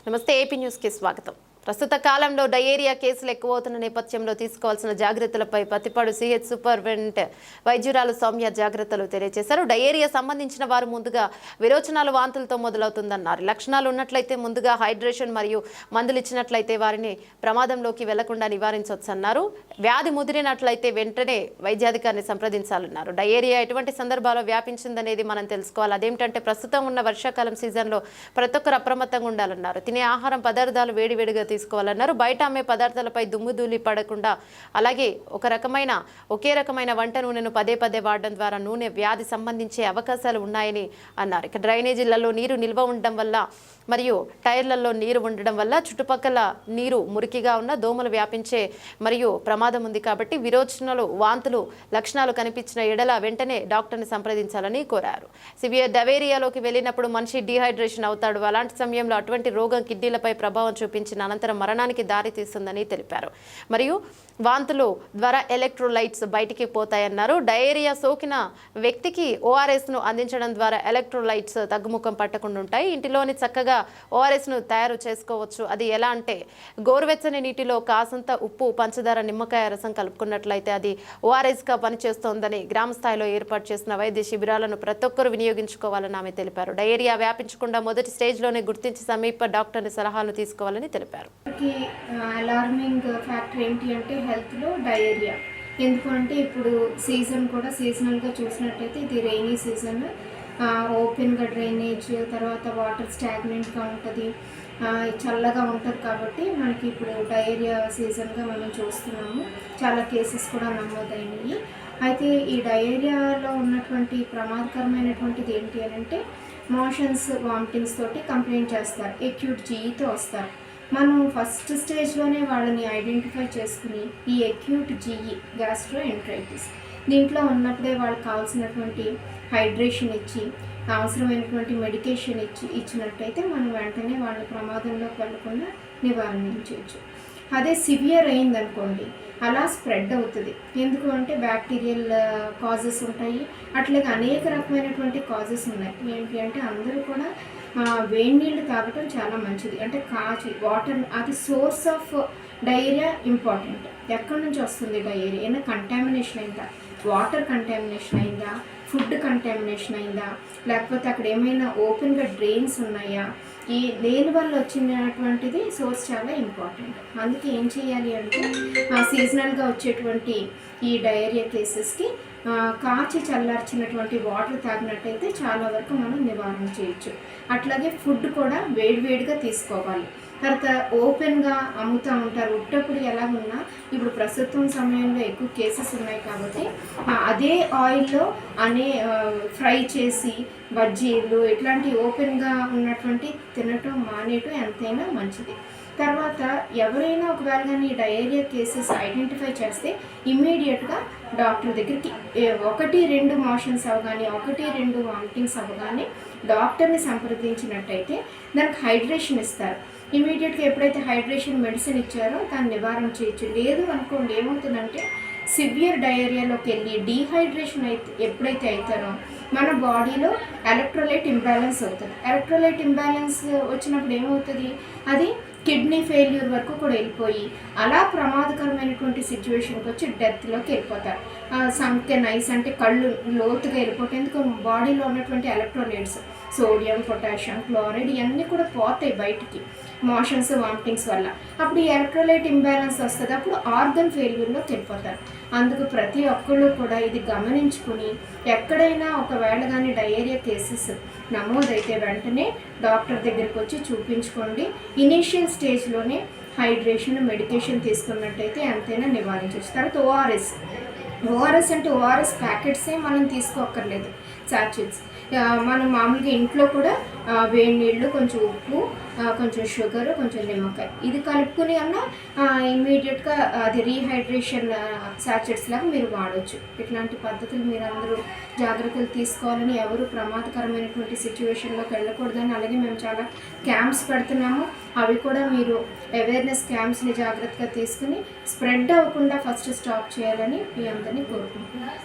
నమస్తే AP news కి స్వాగతం. ప్రస్తుత కాలంలో డయేరియా కేసులు ఎక్కువవుతున్న నేపథ్యంలో తీసుకోవాల్సిన జాగ్రత్తలపై పత్తిపాడు సిహెచ్ సూపరింటెండెంట్ వైద్యురాలు సౌమ్య జాగ్రత్తలు తెలియజేశారు. డయేరియా సంబంధించిన వారు ముందుగా విరోచనాలు వాంతులతో మొదలవుతుందన్నారు. లక్షణాలు ఉన్నట్లయితే ముందుగా హైడ్రేషన్ మరియు మందులు ఇచ్చినట్లయితే వారిని ప్రమాదంలోకి వెళ్లకుండా నివారించవచ్చన్నారు. వ్యాధి ముదిరినట్లయితే వెంటనే వైద్యాధికారిని సంప్రదించాలన్నారు. డయేరియా ఎటువంటి సందర్భాల్లో వ్యాపించిందనేది మనం తెలుసుకోవాలి. అదేమిటంటే ప్రస్తుతం ఉన్న వర్షాకాలం సీజన్లో ప్రతి ఒక్కరు అప్రమత్తంగా ఉండాలన్నారు. తినే ఆహారం పదార్థాలు వేడివేడిగా తీసుకోవాలన్నారు. బయట అమ్మే పదార్థాలపై దుమ్ము ధూళి పడకుండా, అలాగే ఒకే రకమైన వంట నూనెను పదే పదే వాడడం ద్వారా నూనె వ్యాధి సంబంధించే అవకాశాలు ఉన్నాయని అన్నారు. ఇక డ్రైనేజీలలో నీరు నిల్వ ఉండడం వల్ల మరియు టైర్లలో నీరు ఉండడం వల్ల చుట్టుపక్కల నీరు మురికిగా ఉన్న దోమలు వ్యాపించే మరియు ప్రమాదం ఉంది. కాబట్టి విరోచనాలు వాంతులు లక్షణాలు కనిపించిన ఎడల వెంటనే డాక్టర్ని సంప్రదించాలని కోరారు. సివియర్ డయేరియాలోకి వెళ్ళినప్పుడు మనిషి డీహైడ్రేషన్ అవుతాడు. అలాంటి సమయంలో అటువంటి రోగం కిడ్నీలపై ప్రభావం చూపించిన అనంతరం మరణానికి దారితీస్తుందని తెలిపారు. మరియు వాంతులు ద్వారా ఎలక్ట్రోలైట్స్ బయటికి పోతాయన్నారు. డయేరియా సోకిన వ్యక్తికి ఓఆర్ఎస్ను అందించడం ద్వారా ఎలక్ట్రోలైట్స్ తగ్గుముఖం పట్టకుండా ఉంటాయి. ఇంటిలోని చక్కగా ఓఆర్ఎస్ను తయారు చేసుకోవచ్చు. అది ఎలా అంటే గోరువెచ్చని నీటిలో కాసంత ఉప్పు, పంచదార, నిమ్మకాయ రసం కలుపుకున్నట్లయితే అది ఓఆర్ఎస్గా పనిచేస్తోందని గ్రామ స్థాయిలో ఏర్పాటు చేసిన వైద్య శిబిరాలను ప్రతి ఒక్కరూ వినియోగించుకోవాలని ఆమె తెలిపారు. డయేరియా వ్యాపించకుండా మొదటి స్టేజ్లోనే గుర్తించి సమీప డాక్టర్ని సలహాలు తీసుకోవాలని తెలిపారు. అలార్మింగ్ ఫ్యాక్టర్ ఏంటి అంటే హెల్త్లో డయేరియా. ఎందుకంటే ఇప్పుడు సీజన్ కూడా సీజనల్గా చూసినట్టయితే ఇది రెయినీ సీజన్, ఓపెన్గా డ్రైనేజ్, తర్వాత వాటర్ స్టాగ్నెంట్గా ఉంటుంది, చల్లగా ఉంటుంది. కాబట్టి మనకి ఇప్పుడు డయేరియా సీజన్గా మనం చూస్తున్నాము. చాలా కేసెస్ కూడా నమోదైనవి. అయితే ఈ డయేరియాలో ఉన్నటువంటి ప్రమాదకరమైనటువంటిది ఏంటి అని అంటే మోషన్స్, వామిటింగ్స్ తోటి కంప్లైంట్ చేస్తారు, ఎక్యూట్ జీఈతో వస్తారు. మనం ఫస్ట్ స్టేజ్లోనే వాళ్ళని ఐడెంటిఫై చేసుకుని ఈ ఎక్యూట్ జీఈ గ్యాస్ట్రోఎంటరైటిస్ దీంట్లో ఉన్నప్పుడే వాళ్ళకి కావాల్సినటువంటి హైడ్రేషన్ ఇచ్చి అవసరమైనటువంటి మెడికేషన్ ఇచ్చినట్టయితే మనం వెంటనే వాళ్ళ ప్రమాదంలోకి వెళ్లకుండా నివారించవచ్చు. అదే సివియర్ అయిందనుకోండి, అలా స్ప్రెడ్ అవుతుంది. ఎందుకు అంటే బ్యాక్టీరియల్ కాజెస్ ఉంటాయి, అట్లాగే అనేక రకమైనటువంటి కాజెస్ ఉన్నాయి. ఏంటి అంటే అందరూ కూడా వేడి నీళ్ళు తాగటం చాలా మంచిది. అంటే కాచి వాటర్, అది సోర్స్ ఆఫ్ డయేరియా ఇంపార్టెంట్. ఎక్కడి నుంచి వస్తుంది డయేరియా? ఏమైనా కంటామినేషన్ అయిందా? వాటర్ కంటామినేషన్ అయిందా? ఫుడ్ కంటామినేషన్ అయిందా? లేకపోతే అక్కడ ఏమైనా ఓపెన్గా డ్రైన్స్ ఉన్నాయా? ఈ దేని వల్ల వచ్చినటువంటిది సోర్స్ చాలా ఇంపార్టెంట్. అందుకే ఏం చేయాలి అంటే సీజనల్గా వచ్చేటువంటి ఈ డయేరియా కేసెస్కి కాచి చల్లార్చినటువంటి వాటర్ తాగినట్టయితే చాలా వరకు మనం నివారణ చేయొచ్చు. అట్లాగే ఫుడ్ కూడా వేడివేడిగా తీసుకోవాలి. తర్వాత ఓపెన్గా అమ్ముతూ ఉంటారు. ఉట్టప్పుడు ఎలాగున్నా ఇప్పుడు ప్రస్తుతం సమయంలో ఎక్కువ కేసెస్ ఉన్నాయి కాబట్టి అదే ఆయిల్లో ఫ్రై చేసి బజ్జీలు ఇట్లాంటి ఓపెన్గా ఉన్నటువంటి తినటం మానేయటం ఎంతైనా మంచిది. తర్వాత ఎవరైనా ఒకవేళ కానీ డయేరియా కేసెస్ ఐడెంటిఫై చేస్తే ఇమ్మీడియట్గా డాక్టర్ దగ్గరికి 1-2 మోషన్స్ అవగానే 1-2 వామిటింగ్స్ అవగానే డాక్టర్ని సంప్రదించినట్టయితే దానికి హైడ్రేషన్ ఇస్తారు. ఇమీడియట్గా ఎప్పుడైతే హైడ్రేషన్ మెడిసిన్ ఇచ్చారో దాన్ని నివారణ చేయొచ్చు. లేదు అనుకోండి, ఏమవుతుందంటే సివియర్ డయేరియాలోకి వెళ్ళి డీహైడ్రేషన్ ఎప్పుడైతే అవుతారో మన బాడీలో ఎలక్ట్రోలైట్ ఇంబ్యాలెన్స్ అవుతుంది. ఎలక్ట్రోలైట్ ఇంబ్యాలెన్స్ వచ్చినప్పుడు ఏమవుతుంది, అది కిడ్నీ ఫెయిల్యూర్ వరకు కూడా వెళ్ళిపోయి అలా ప్రమాదకరమైనటువంటి సిచ్యువేషన్కి వచ్చి డెత్లోకి వెళ్ళిపోతారు. సంకెన్ ఐస్ అంటే కళ్ళు లోతుగా వెళ్ళిపోతాయి. ఎందుకు? బాడీలో ఉన్నటువంటి ఎలక్ట్రోలైట్స్ సోడియం, పొటాషియం, క్లోరైడ్ ఇవన్నీ కూడా పోతాయి బయటికి మోషన్స్, వామిటింగ్స్ వల్ల. అప్పుడు ఈ ఎలక్ట్రోలైట్ ఇంబ్యాలెన్స్ వస్తుంది, అప్పుడు ఆర్గన్ ఫెయిల్యూర్లోకి వెళ్ళిపోతారు. అందుకు ప్రతి ఒక్కళ్ళు కూడా ఇది గమనించుకుని ఎక్కడైనా ఒకవేళ కానీ డయేరియా కేసెస్ నమోదైతే వెంటనే డాక్టర్ దగ్గరికి వచ్చి చూపించుకోండి. ఇనీషియల్ స్టేజ్లోనే హైడ్రేషన్, మెడికేషన్ తీసుకున్నట్టయితే ఎంతైనా నివారించవచ్చు. తర్వాత ఓఆర్ఎస్ అంటే ఓఆర్ఎస్ ప్యాకెట్సే మనం తీసుకోక్కర్లేదు, సాచెట్స్. మనం మామూలుగా ఇంట్లో కూడా వేడి నీళ్ళు, కొంచెం ఉప్పు, కొంచెం షుగర్, కొంచెం నిమ్మకాయ ఇది కలుపుకుని అన్న ఇమ్మీడియట్గా అది రీహైడ్రేషన్ సాచెట్స్ లాగా మీరు వాడవచ్చు. ఇట్లాంటి పద్ధతులు మీరు అందరూ జాగ్రత్తలు తీసుకోవాలని, ఎవరు ప్రమాదకరమైనటువంటి సిచ్యువేషన్లోకి వెళ్ళకూడదని. అలాగే మేము చాలా క్యాంప్స్ పెడుతున్నాము, అవి కూడా మీరు అవేర్నెస్ క్యాంప్స్ని జాగ్రత్తగా తీసుకుని స్ప్రెడ్ అవ్వకుండా ఫస్ట్ స్టాప్ చేయాలని మీ అందరినీ కోరుకుంటున్నాను.